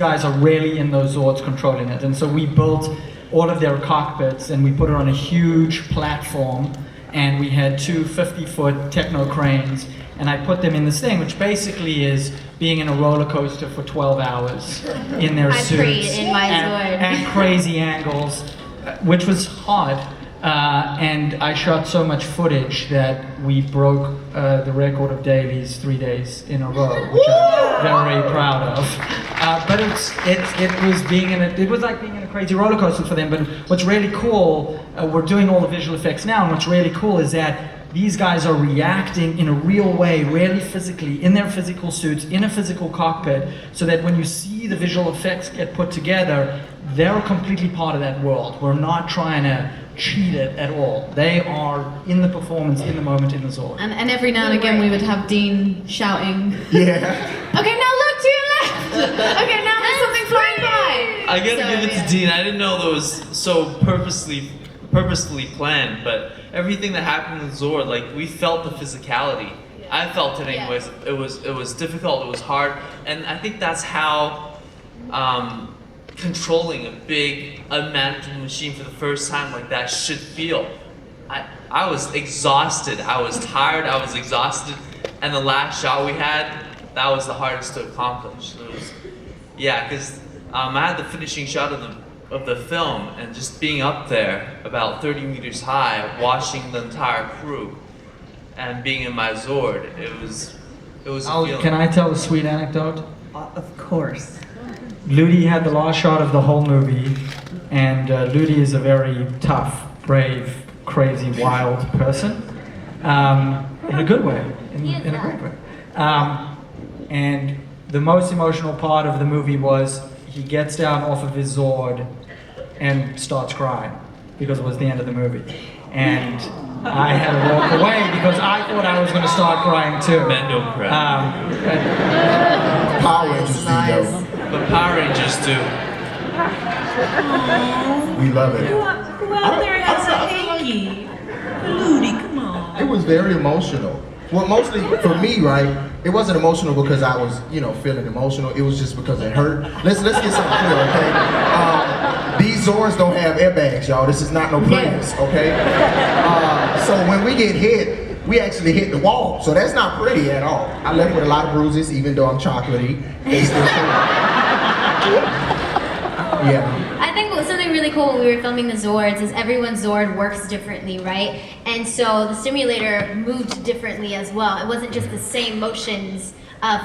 guys are really in those Zords controlling it. And so we built all of their cockpits and we put it on a huge platform, and we had two 50-foot techno cranes, and I put them in this thing, which basically is being in a roller coaster for 12 hours in their suits in my Zord. and crazy angles, which was hard. And I shot so much footage that we broke the record of dailies 3 days in a row, which I'm very proud of. But it was like being in a crazy roller coaster for them. But what's really cool, we're doing all the visual effects now, and what's really cool is that these guys are reacting in a real way, really physically, in their physical suits, in a physical cockpit, so that when you see the visual effects get put together, they're completely part of that world. We're not trying to cheat it at all. They are in the performance, in the moment, in the Zord. And every now and again we would have Dean shouting, Yeah. okay, now look to your left! Okay, now there's something flying by! I gotta give it to Dean. I didn't know that was so purposely planned, but everything that happened in Zord, like, we felt the physicality. I felt it anyways. It was difficult, it was hard, and I think that's how controlling a big, unmanageable machine for the first time like that should feel. I was exhausted, I was tired, I was exhausted, and the last shot we had, that was the hardest to accomplish. It was, yeah, because I had the finishing shot of the film, and just being up there about 30 meters high, watching the entire crew, and being in my Zord, it was a feeling. Can I tell a sweet anecdote? Of course. Ludi had the last shot of the whole movie, and Ludi is a very tough, brave, crazy, wild person, in a good way, in a great way. And the most emotional part of the movie was he gets down off of his Zord and starts crying, because it was the end of the movie. And I had to walk away because I thought I was going to start crying too. Men don't cry. Power Rangers do though. But Power Rangers do. We love it. Who out there has a hanky? Ludi, come on. It was very emotional. Well, mostly for me, right? It wasn't emotional because I was, feeling emotional. It was just because it hurt. Let's get something clear, okay? These Zords don't have airbags, y'all. This is not no Prius, okay? So when we get hit, we actually hit the wall. So that's not pretty at all. I left with a lot of bruises, even though I'm chocolatey. They still Yeah. I think something really cool when we were filming the Zords is everyone's Zord works differently, right? And so the simulator moved differently as well. It wasn't just the same motions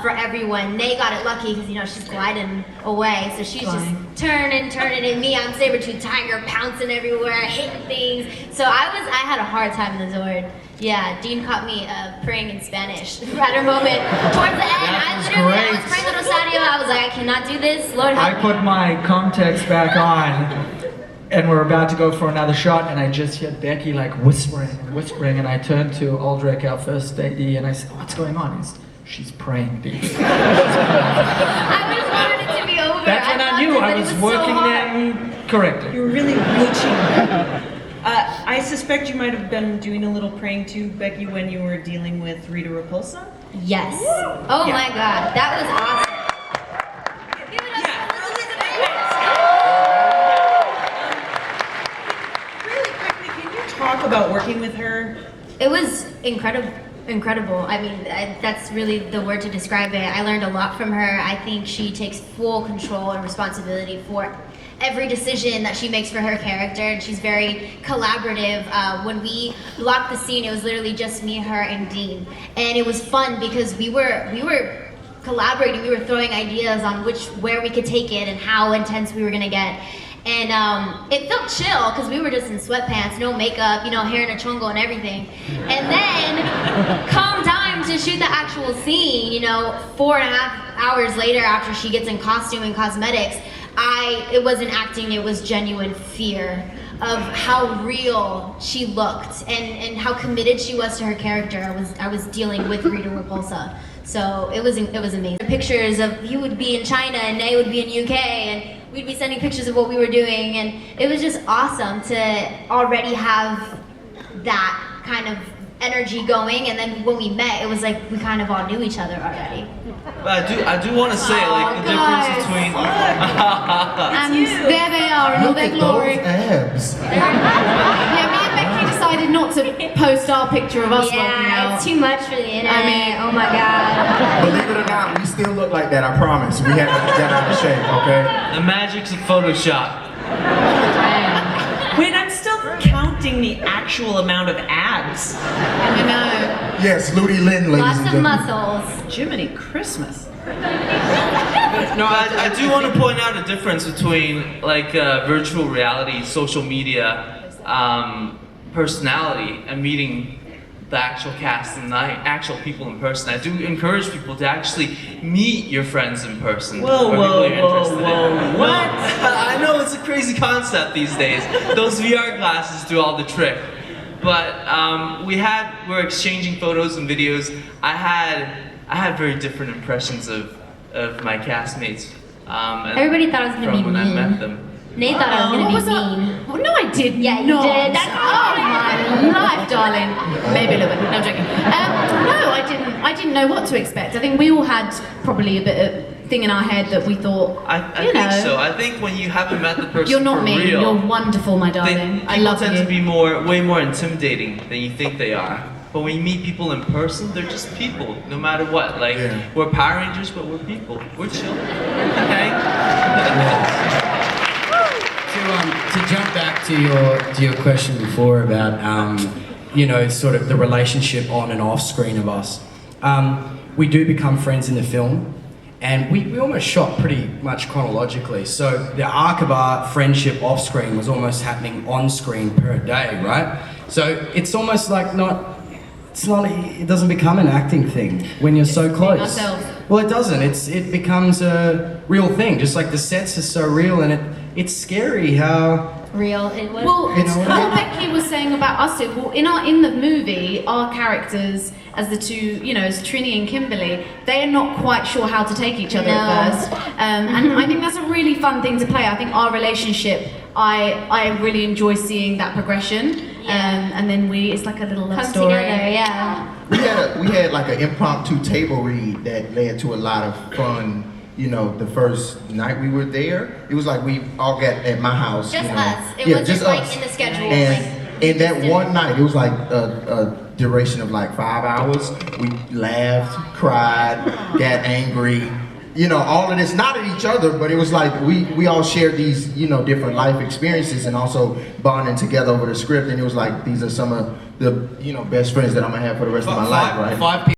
for everyone. Nay got it lucky because she's gliding away, so she's just turning, and me, I'm saber-tooth tiger, pouncing everywhere, hitting things. So I had a hard time in the Zord. Yeah, Dean caught me praying in Spanish at a moment towards the end. I was praying Little Sadio. I was like, I cannot do this. Lord help me. I put my context back on, and we're about to go for another shot, and I just hear Becky like whispering, and I turned to Aldrich, our first AD, and I said, what's going on? She's praying, Dean. I just wanted it to be over. That's when I knew I was working them correctly. You were really reaching. I suspect you might have been doing a little praying too, Becky, when you were dealing with Rita Repulsa. Yes. Oh my God, that was awesome. Really quickly, can you talk about working with her? It was incredible. I mean, that's really the word to describe it. I learned a lot from her. I think she takes full control and responsibility for every decision that she makes for her character, and she's very collaborative. When we blocked the scene, it was literally just me, her, and Dean, and it was fun because we were collaborating. We were throwing ideas on where we could take it and how intense we were gonna get. And it felt chill because we were just in sweatpants, no makeup, hair in a chongo and everything. And then, come time to shoot the actual scene, 4.5 hours later after she gets in costume and cosmetics, it wasn't acting, it was genuine fear of how real she looked and how committed she was to her character. I was dealing with Rita Repulsa. So it was amazing. Pictures of you would be in China and Nay would be in UK, and we'd be sending pictures of what we were doing, and it was just awesome to already have that kind of energy going, and then when we met, it was like we kind of all knew each other already. But I do want to say, like, the difference guys. between. And there they are in all Look their at glory. those abs. Yeah, me and Becky decided not to post our picture of us working Yeah, out. it's too much for the internet. I mean, oh my god. Believe it or not, we still look like that, I promise. We haven't got out of shape, okay? The magics of Photoshop. Wait, I'm still counting the actual amount of abs. I know. Yes, Ludi Lin, ladies Lots and of gentlemen. muscles. Jiminy Christmas. No, I do want to point out a difference between like virtual reality, social media, personality, and meeting the actual cast and the actual people in person. I do encourage people to actually meet your friends in person. Whoa, or people whoa, you're interested whoa, in. whoa, what? I know it's a crazy concept these days. Those VR glasses do all the trick. But we were exchanging photos and videos. I had very different impressions of my castmates. And Everybody thought I was gonna from be when I mean. met them. Nate thought I was What was gonna be mean. that? Oh, no, I did Yeah, you not. did. That's oh my life, darling. Maybe a little bit. No, I'm joking. No, I didn't know what to expect. I think we all had probably a bit of thing in our head that we thought. I you think know, so. I think when you haven't met the person You're not for me. real, You're wonderful, my darling. I people love tend you. to be way more intimidating than you think they are. But when you meet people in person, they're just people, no matter what. Like, Yeah. we're Power Rangers, but we're people. We're chill. Okay? To jump back to your question before about sort of the relationship on and off screen of us, we do become friends in the film, and we almost shot pretty much chronologically. So the arc of our friendship off screen was almost happening on screen per day, right? So it's almost like it doesn't become an acting thing when you're so close. ourselves. Well, it doesn't. It becomes a real thing. Just like the sets are so real, and it's scary how. Real. It was. Well, It's- what Becky was saying about us, in the movie, our characters as the two, as Trini and Kimberly, they are not quite sure how to take each other No. at first, and I think that's a really fun thing to play. I think our relationship, I really enjoy seeing that progression, and then it's like a little love Come story. together, yeah. We had like an impromptu table read that led to a lot of fun. The first night we were there, it was like we all got at my house. Just you know. us. It Yeah, wasn't just like us. in the schedule. And that one night, it was like a duration of like 5 hours. We laughed, cried, got angry. All of this, not at each other, but it was like we all shared these, different life experiences and also bonding together over the script. And it was like, these are some of the, best friends that I'm gonna have for the rest of my life, right? Five people.